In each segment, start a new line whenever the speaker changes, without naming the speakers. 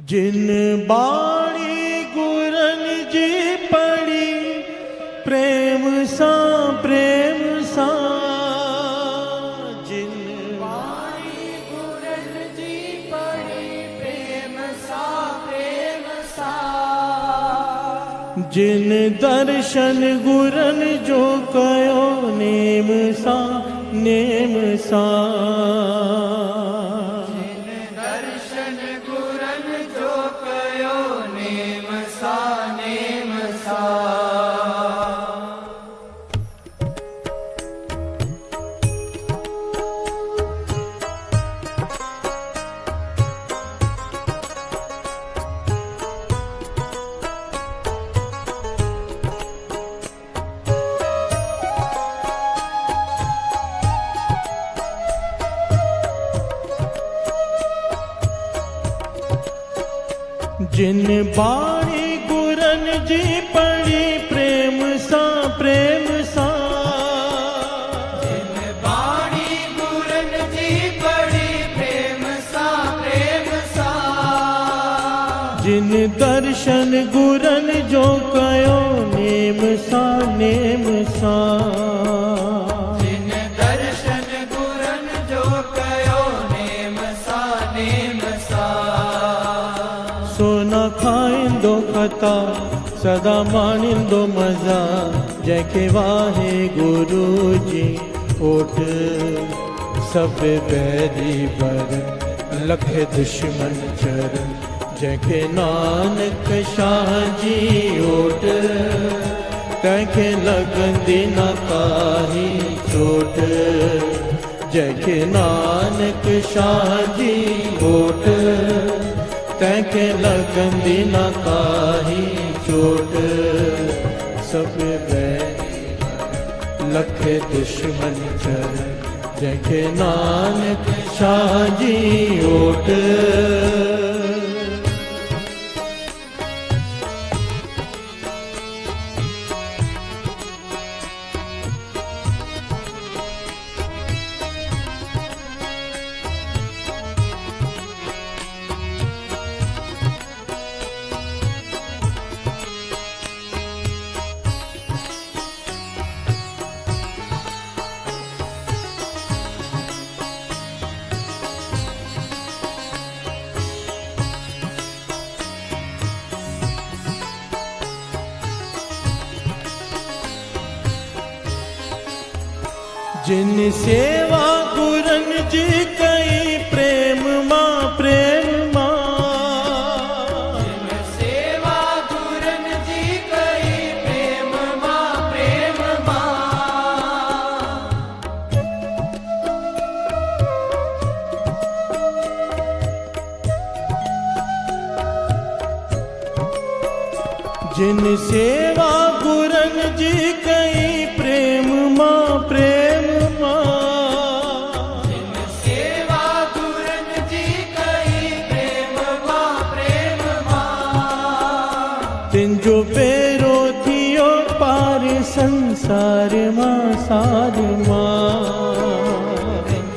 जिन बाणी गुरन जी पड़ी प्रेम सा जिन
बाणी गुरन जी पड़ी प्रेम सा
जिन दर्शन गुरन जो कयो नेम सा
जिन दर्शन गुरन जो कयो नेम सा
जिन बाणी गुरन जी पड़ी प्रेम सा
जिन बाणी गुरन जी पड़ी प्रेम सा
जिन दर्शन गुरन जो कयो नेम सा
जिन दर्शन गुरन जो कयो नेम सा
सोना खाइंदो खता सदा माणींदो मज़ा जंहिंखे वाहे गुरु जी ओट सब बैरी बर लखे दुश्मन चर जंहिंखे नानक शाह जी ओट तंहिंखे लॻंदी न काई चोट जंहिंखे नानक शाह जी ओट तंहिंखे लॻंदी न काई चोट सब बैरी लखे दुश्मन चर जंहिंखे नानक शाह जी ओट जिन सेवा गुरन जी कई प्रेम मां
जिन सेवा गुरन जी कई प्रेम मां
जिन सेवा गुरन जी कई प्रेम मां
जिन सेवा गुरन जी कई प्रेम मां
तिन जो बेरो थियो पार संसार मां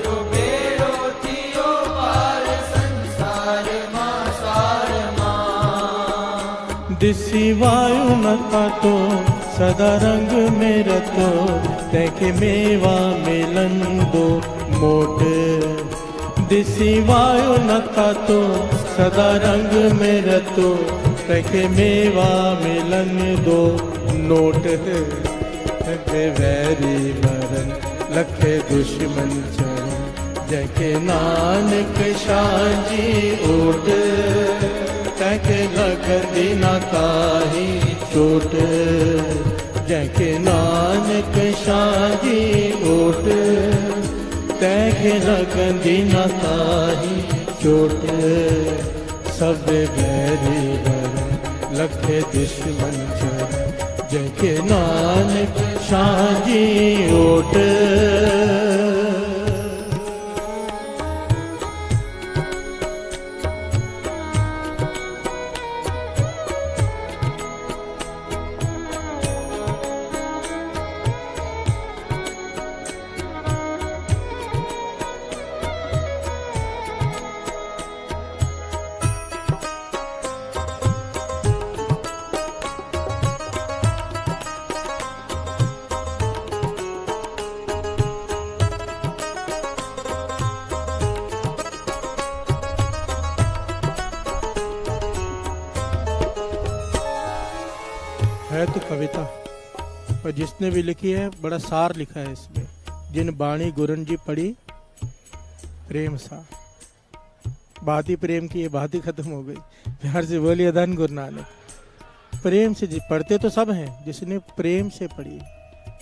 जो बेरो थियो पार संसार मां
दिसी वायु नथा तो सदा रंग में रतो तंहिंखे मेवा मिलंदो मोट दिसी वायु नथा तो सदा रंग में रतो तंहिंखे मेवा मिलंदो नोट वैरी मरन लखे दुश्मन चर जंहिंखे नानक शाह जी ओट तंहिंखे लॻंदी न काई चोट जंहिंखे नानक शाह जी ओट तंहिंखे लॻंदी न काई चोट सब बैरी बर लखे दुश्मन चर जंहिंखे नानक शाह जी ओट है तो कविता, और जिसने भी लिखी है बड़ा सार लिखा है इसमें। जिन बाणी गुरन जी पढ़ी प्रेम सा, बात ही प्रेम की, ये बात ही खत्म हो गई। प्यार से बोलिए धन गुरु नानक। प्रेम से जी पढ़ते तो सब हैं, जिसने प्रेम से पढ़ी।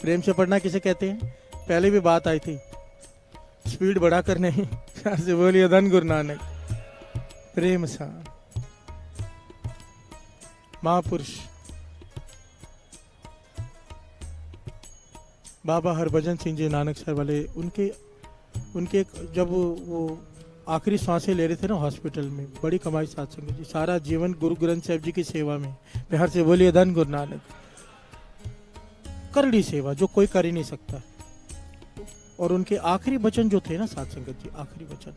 प्रेम से पढ़ना किसे कहते हैं, पहले भी बात आई थी, स्पीड बढ़ाकर नहीं। प्यार से बोलिए धन गुरु नानक। प्रेम सा महापुरुष बाबा हरभजन सिंह जी नानक सर वाले, उनके जब वो आखिरी सांसें ले रहे थे ना हॉस्पिटल में, बड़ी कमाई साथ संगत जी, सारा जीवन गुरु ग्रंथ साहिब जी की सेवा में। प्यार से बोलिए धन गुरु नानक। कर ली सेवा जो कोई कर ही नहीं सकता। और उनके आखिरी वचन जो थे ना साथ संगत जी, आखिरी वचन,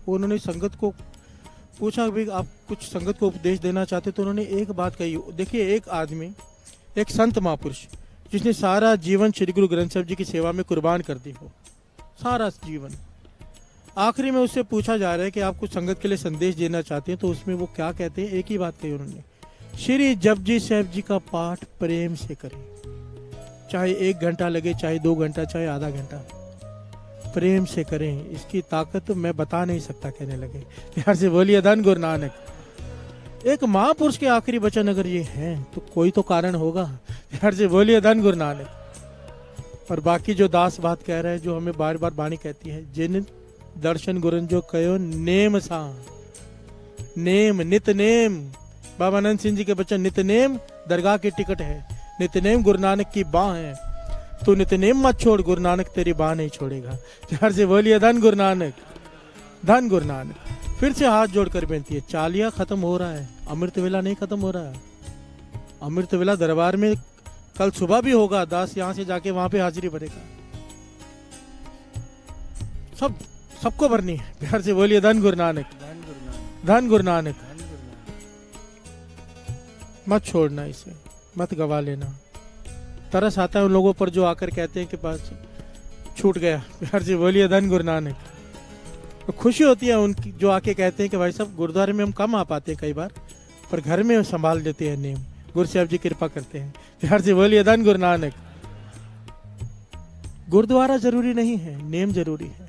वो उन्होंने संगत को पूछा भाई आप कुछ संगत को उपदेश देना चाहते, तो उन्होंने एक बात कही। देखिए एक आदमी, एक संत महापुरुष जिसने सारा जीवन श्री गुरु ग्रंथ साहिब जी की सेवा में कुर्बान कर दी हो, सारा जीवन, आखिरी में उससे पूछा जा रहा है कि आप कुछ संगत के लिए संदेश देना चाहते हैं, तो उसमें वो क्या कहते हैं, एक ही बात कही उन्होंने, श्री जपजी साहिब जी का पाठ प्रेम से करें, चाहे 1 घंटा लगे, चाहे 2 घंटा, चाहे आधा घंटा, प्रेम से करें। इसकी ताकत मैं बता नहीं सकता, कहने लगे। प्यार से बोलिए धन गुरु नानक। एक महापुरुष के आखिरी वचन अगर ये हैं तो कोई तो कारण होगा। प्यार से बोलिए धन गुरु नानक। और बाकी जो दास बात कह रहे हैं, जो हमें बार बार बाणी कहती है, जिन दर्शन गुरन जो कहो नेम सा, नेम नित नेम, बाबा आनंद सिंह जी के बच्चन, नित नेम दरगाह की टिकट है, नित नेम गुरु नानक की बाह है, तू नित नेम मत छोड़, गुरु नानक तेरी बाह नहीं छोड़ेगा। प्यार से बोलिए धन गुरु नानक, धन गुरु नानक। फिर से हाथ जोड़कर बेनती है, चालिया खत्म हो रहा है, अमृत वेला नहीं खत्म हो रहा है। अमृत वेला दरबार में कल सुबह भी होगा, दास यहाँ से जाके वहां पे हाजिरी भरेगा, सबको भरनी है। प्यार से बोलिए धन गुरु नानक, धन गुरु नानक। मत छोड़ना इसे, मत गवा लेना। तरस आता है उन लोगों पर जो आकर कहते हैं कि बस छूट गया। प्यार से बोलिए धन गुरु नानक। तो खुशी होती है उनकी जो आके कहते हैं कि भाई साहब गुरुद्वारे में हम कम आ पाते हैं कई बार, पर घर में संभाल देते हैं नेम, गुरु साहब जी कृपा करते हैं। प्यार से बोलिए धन गुरु नानक। गुरुद्वारा जरूरी नहीं है, नेम जरूरी है,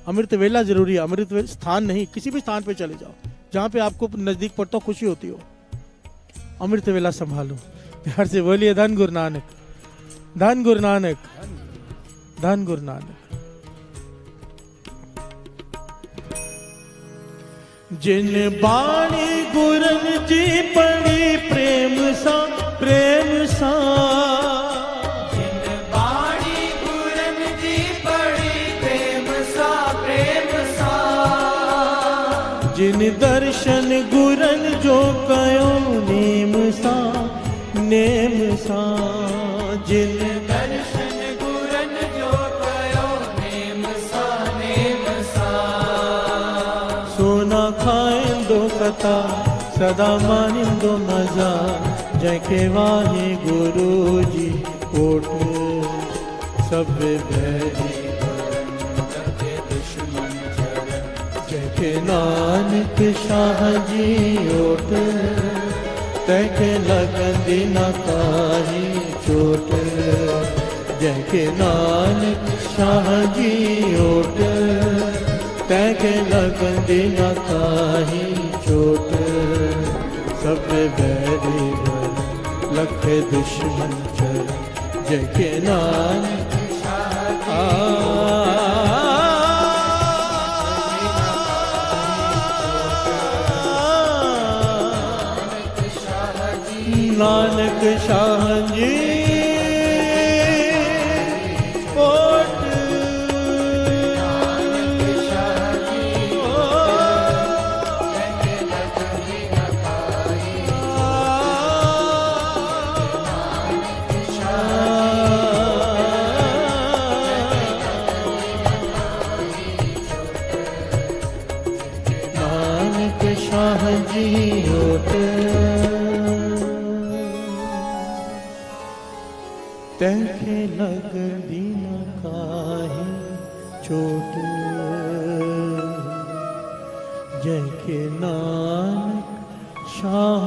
अमृत वेला जरूरी है। अमृत वेला स्थान नहीं, किसी भी स्थान पे चले जाओ जहां पे आपको नजदीक पड़ता हो, खुशी होती हो, अमृत वेला संभालो। प्यार से बोलिए धन गुरु नानक, धन गुरु नानक, धन गुरु नानक। जिन बाणी गुरन जी पढ़ी प्रेम सा, प्रेम सा,
जिन बाणी गुरन जी पढ़ी प्रेम सा, प्रेम सा,
जिन दर्शन गुरन जो कयो नेम सा, नेम सा, जिन
दर्शन गुरन जो कयो नेम सा, नेम सा,
सोना खाइंदो कथा सदा मानिंदो मजा, जैके वाहे गुरु जी कोट सब बैरी दुश्मन चरण, जैके नानक शाह जी ओट, तैके लगन दिन काही चोट, जैके नानक शाह जी ओट, तैके लगन दिन काही चोट, सब बैरी लखे दुश्मन चरण, जैके नानक नानक शाह जी ओट, नानक शाह जी ओट, तैके लगदी न काही चोट, जैके नानक शाह